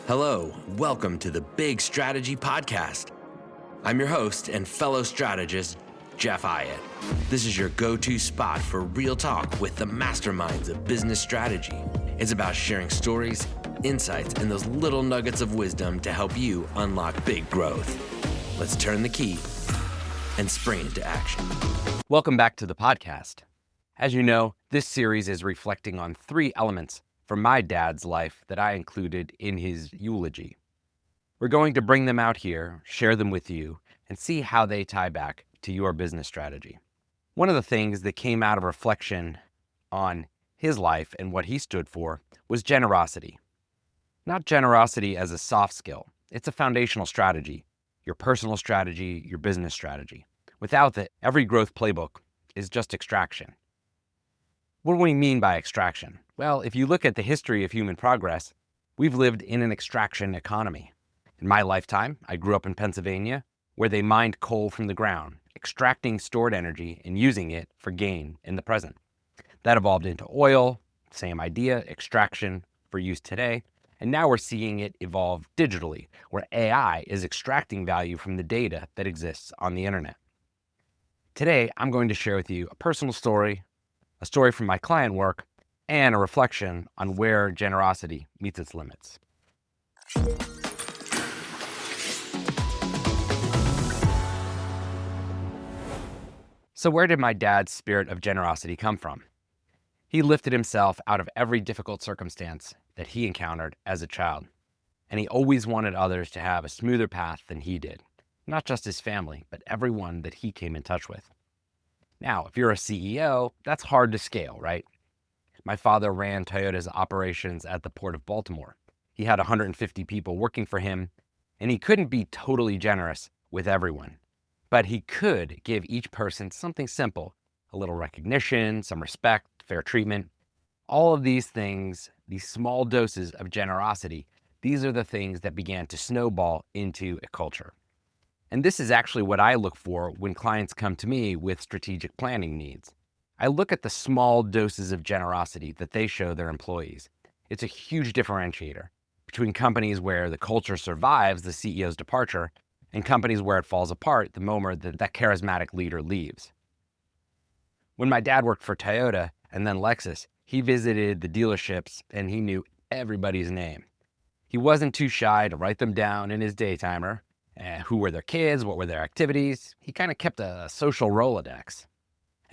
Hello, welcome to the Big Strategy Podcast. I'm your host and fellow strategist, Jeff Hyatt. This is your go-to spot for real talk with the masterminds of business strategy. It's about sharing stories, insights, and those little nuggets of wisdom to help you unlock big growth. Let's turn the key and spring into action. Welcome back to the podcast. As you know, this series is reflecting on 3 elements from my dad's life that I included in his eulogy. We're going to bring them out here, share them with you, and see how they tie back to your business strategy. One of the things that came out of reflection on his life and what he stood for was generosity. Not generosity as a soft skill. It's a foundational strategy, your personal strategy, your business strategy. Without it, every growth playbook is just extraction. What do we mean by extraction? Well, if you look at the history of human progress, we've lived in an extraction economy. In my lifetime, I grew up in Pennsylvania, where they mined coal from the ground, extracting stored energy and using it for gain in the present. That evolved into oil, same idea, extraction for use today. And now we're seeing it evolve digitally, where AI is extracting value from the data that exists on the internet. Today, I'm going to share with you a personal story, a story from my client work, and a reflection on where generosity meets its limits. So where did my dad's spirit of generosity come from? He lifted himself out of every difficult circumstance that he encountered as a child, and he always wanted others to have a smoother path than he did, not just his family, but everyone that he came in touch with. Now, if you're a CEO, that's hard to scale, right? My father ran Toyota's operations at the Port of Baltimore. He had 150 people working for him, and he couldn't be totally generous with everyone. But he could give each person something simple, a little recognition, some respect, fair treatment. All of these things, these small doses of generosity, these are the things that began to snowball into a culture. And this is actually what I look for when clients come to me with strategic planning needs. I look at the small doses of generosity that they show their employees. It's a huge differentiator between companies where the culture survives the CEO's departure and companies where it falls apart the moment that charismatic leader leaves. When my dad worked for Toyota and then Lexus, he visited the dealerships and he knew everybody's name. He wasn't too shy to write them down in his daytimer. Who were their kids? What were their activities? He kind of kept a social Rolodex.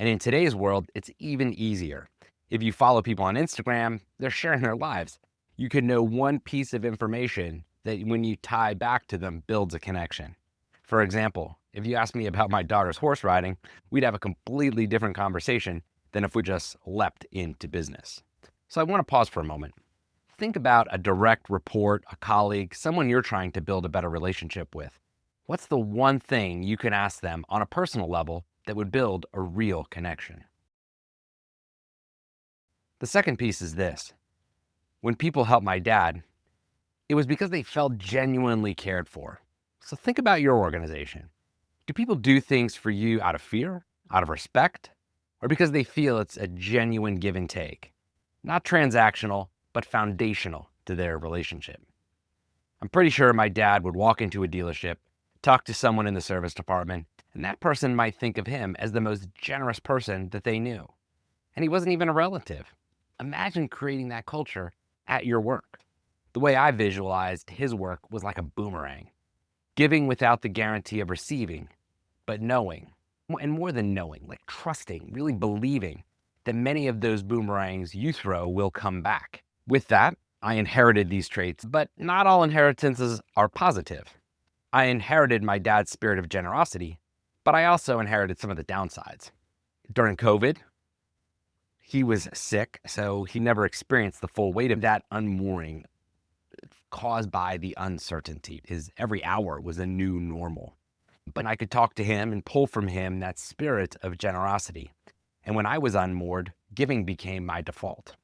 And in today's world, it's even easier. If you follow people on Instagram, they're sharing their lives. You can know one piece of information that when you tie back to them builds a connection. For example, if you asked me about my daughter's horse riding, we'd have a completely different conversation than if we just leapt into business. So I want to pause for a moment. Think about a direct report, a colleague, someone you're trying to build a better relationship with. What's the one thing you can ask them on a personal level that would build a real connection? The second piece is this. When people helped my dad, it was because they felt genuinely cared for. So think about your organization. Do people do things for you out of fear, out of respect, or because they feel it's a genuine give and take? Not transactional, but foundational to their relationship. I'm pretty sure my dad would walk into a dealership, talk to someone in the service department, and that person might think of him as the most generous person that they knew. And he wasn't even a relative. Imagine creating that culture at your work. The way I visualized his work was like a boomerang, giving without the guarantee of receiving, but knowing, and more than knowing, like trusting, really believing that many of those boomerangs you throw will come back. With that, I inherited these traits, but not all inheritances are positive. I inherited my dad's spirit of generosity, but I also inherited some of the downsides. During COVID, he was sick, so he never experienced the full weight of that unmooring caused by the uncertainty. His every hour was a new normal. But I could talk to him and pull from him that spirit of generosity. And when I was unmoored, giving became my default.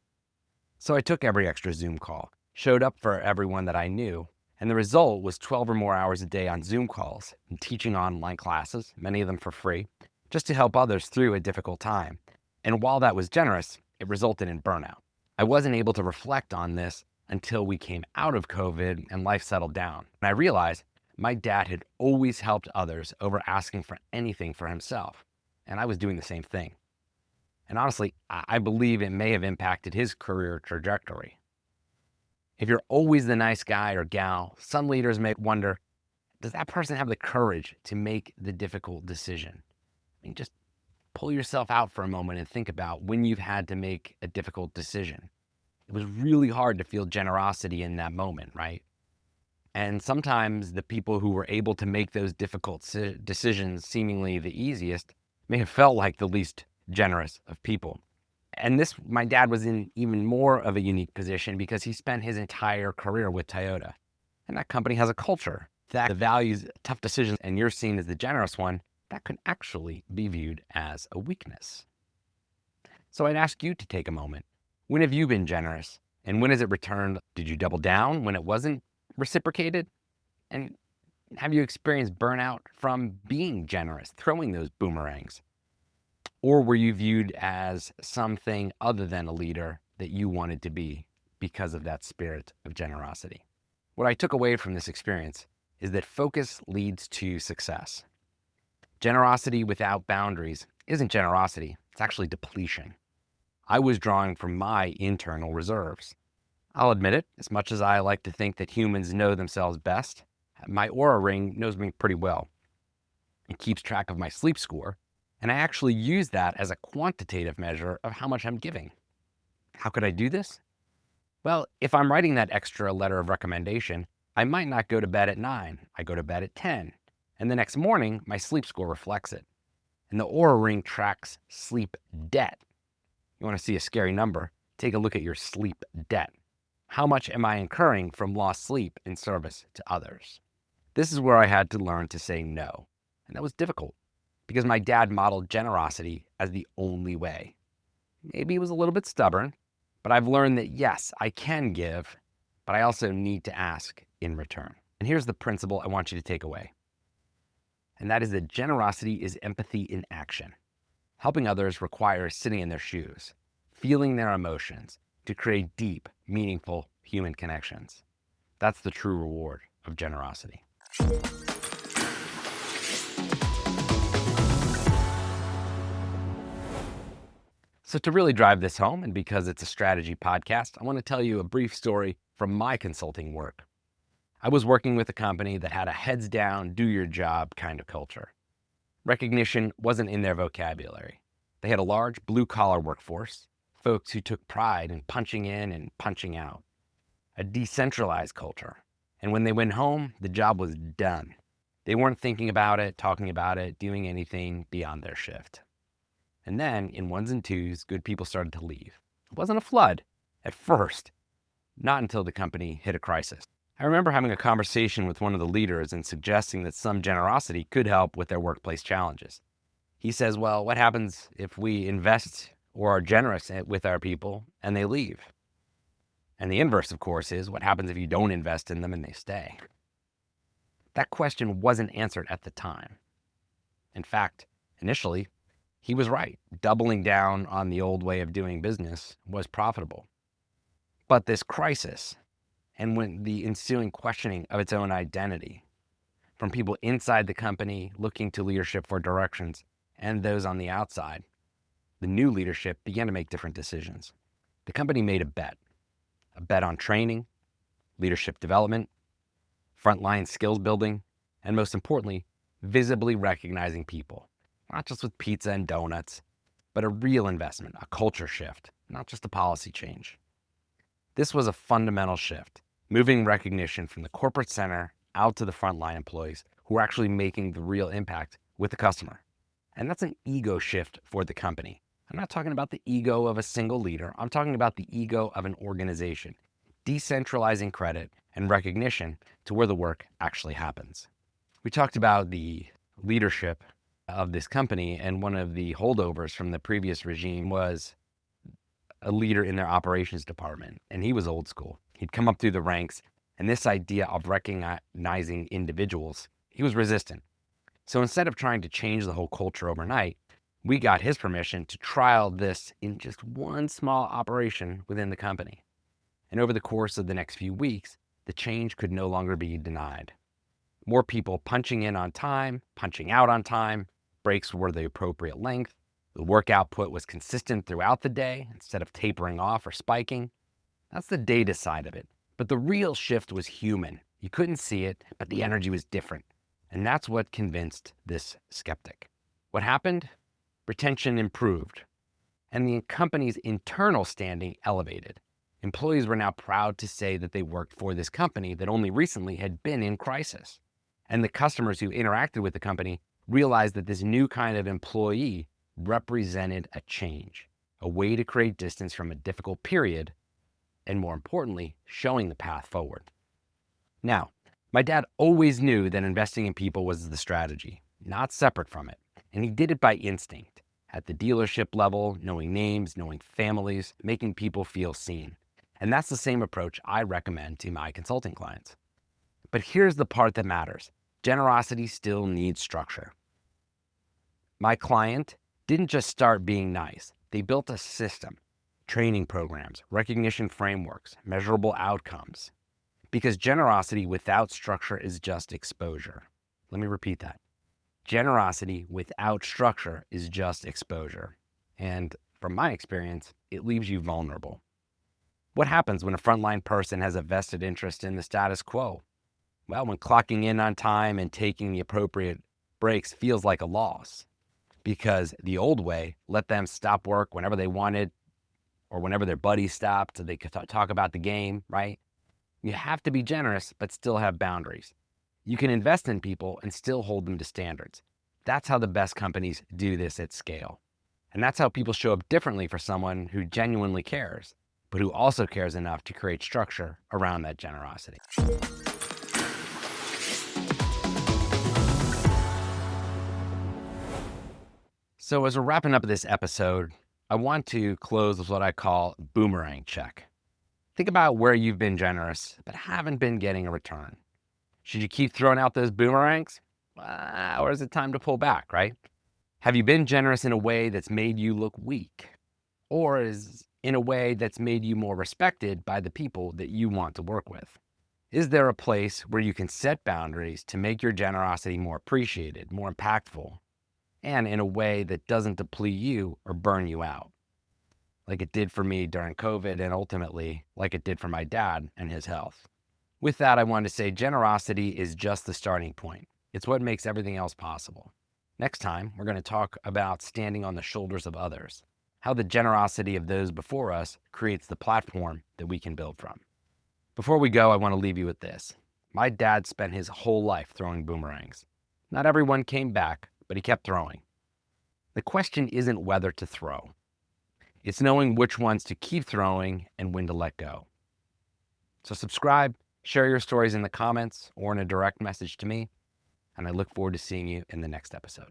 So I took every extra Zoom call, showed up for everyone that I knew, and the result was 12 or more hours a day on Zoom calls and teaching online classes, many of them for free, just to help others through a difficult time. And while that was generous, it resulted in burnout. I wasn't able to reflect on this until we came out of COVID and life settled down. And I realized my dad had always helped others over asking for anything for himself. And I was doing the same thing. And honestly, I believe it may have impacted his career trajectory. If you're always the nice guy or gal, some leaders may wonder, does that person have the courage to make the difficult decision? I mean, just pull yourself out for a moment and think about when you've had to make a difficult decision. It was really hard to feel generosity in that moment, right? And sometimes the people who were able to make those difficult decisions seemingly the easiest may have felt like the least generous of people. And my dad was in even more of a unique position because he spent his entire career with Toyota. And that company has a culture that values tough decisions, and you're seen as the generous one. That could actually be viewed as a weakness. So I'd ask you to take a moment. When have you been generous? And when is it returned? Did you double down when it wasn't reciprocated? And have you experienced burnout from being generous, throwing those boomerangs? Or were you viewed as something other than a leader that you wanted to be because of that spirit of generosity? What I took away from this experience is that focus leads to success. Generosity without boundaries isn't generosity, it's actually depletion. I was drawing from my internal reserves. I'll admit it, as much as I like to think that humans know themselves best, my Oura Ring knows me pretty well. It keeps track of my sleep score, and I actually use that as a quantitative measure of how much I'm giving. How could I do this? Well, if I'm writing that extra letter of recommendation, I might not go to bed at 9. I go to bed at 10. And the next morning, my sleep score reflects it. And the Oura Ring tracks sleep debt. You want to see a scary number? Take a look at your sleep debt. How much am I incurring from lost sleep in service to others? This is where I had to learn to say no. And that was difficult because my dad modeled generosity as the only way. Maybe he was a little bit stubborn, but I've learned that yes, I can give, but I also need to ask in return. And here's the principle I want you to take away. And that is that generosity is empathy in action. Helping others requires sitting in their shoes, feeling their emotions to create deep, meaningful human connections. That's the true reward of generosity. So to really drive this home, and because it's a strategy podcast, I want to tell you a brief story from my consulting work. I was working with a company that had a heads down, do your job kind of culture. Recognition wasn't in their vocabulary. They had a large blue collar workforce, folks who took pride in punching in and punching out. A decentralized culture. And when they went home, the job was done. They weren't thinking about it, talking about it, doing anything beyond their shift. And then, in ones and twos, good people started to leave. It wasn't a flood at first, not until the company hit a crisis. I remember having a conversation with one of the leaders and suggesting that some generosity could help with their workplace challenges. He says, well, what happens if we invest or are generous with our people and they leave? And the inverse, of course, is what happens if you don't invest in them and they stay? That question wasn't answered at the time. In fact, initially, he was right. Doubling down on the old way of doing business was profitable. But this crisis, and when the ensuing questioning of its own identity, from people inside the company looking to leadership for directions and those on the outside, the new leadership began to make different decisions. The company made a bet on training, leadership development, frontline skills building, and most importantly, visibly recognizing people, not just with pizza and donuts, but a real investment, a culture shift, not just a policy change. This was a fundamental shift, moving recognition from the corporate center out to the frontline employees who are actually making the real impact with the customer. And that's an ego shift for the company. I'm not talking about the ego of a single leader. I'm talking about the ego of an organization, decentralizing credit and recognition to where the work actually happens. We talked about the leadership of this company, and one of the holdovers from the previous regime was a leader in their operations department, and he was old school. He'd come up through the ranks, and this idea of recognizing individuals, he was resistant. So instead of trying to change the whole culture overnight, we got his permission to trial this in just one small operation within the company. And over the course of the next few weeks, the change could no longer be denied. More people punching in on time, punching out on time, breaks were the appropriate length, the work output was consistent throughout the day instead of tapering off or spiking. That's the data side of it. But the real shift was human. You couldn't see it, but the energy was different. And that's what convinced this skeptic. What happened? Retention improved, and the company's internal standing elevated. Employees were now proud to say that they worked for this company that only recently had been in crisis. And the customers who interacted with the company realized that this new kind of employee represented a change, a way to create distance from a difficult period, and more importantly, showing the path forward. Now, my dad always knew that investing in people was the strategy, not separate from it. And he did it by instinct, at the dealership level, knowing names, knowing families, making people feel seen. And that's the same approach I recommend to my consulting clients. But here's the part that matters. Generosity still needs structure. My client didn't just start being nice. They built a system, training programs, recognition frameworks, measurable outcomes. Because generosity without structure is just exposure. Let me repeat that. Generosity without structure is just exposure. And from my experience, it leaves you vulnerable. What happens when a frontline person has a vested interest in the status quo? Well, when clocking in on time and taking the appropriate breaks feels like a loss. Because the old way let them stop work whenever they wanted or whenever their buddies stopped so they could talk about the game, right? You have to be generous, but still have boundaries. You can invest in people and still hold them to standards. That's how the best companies do this at scale. And that's how people show up differently for someone who genuinely cares, but who also cares enough to create structure around that generosity. So as we're wrapping up this episode, I want to close with what I call boomerang check. Think about where you've been generous, but haven't been getting a return. Should you keep throwing out those boomerangs? Or is it time to pull back, right? Have you been generous in a way that's made you look weak? Or is in a way that's made you more respected by the people that you want to work with? Is there a place where you can set boundaries to make your generosity more appreciated, more impactful, and in a way that doesn't deplete you or burn you out? Like it did for me during COVID and ultimately like it did for my dad and his health. With that, I want to say generosity is just the starting point. It's what makes everything else possible. Next time, we're going to talk about standing on the shoulders of others, how the generosity of those before us creates the platform that we can build from. Before we go, I want to leave you with this. My dad spent his whole life throwing boomerangs. Not everyone came back, but he kept throwing. The question isn't whether to throw. It's knowing which ones to keep throwing and when to let go. So subscribe, share your stories in the comments or in a direct message to me, and I look forward to seeing you in the next episode.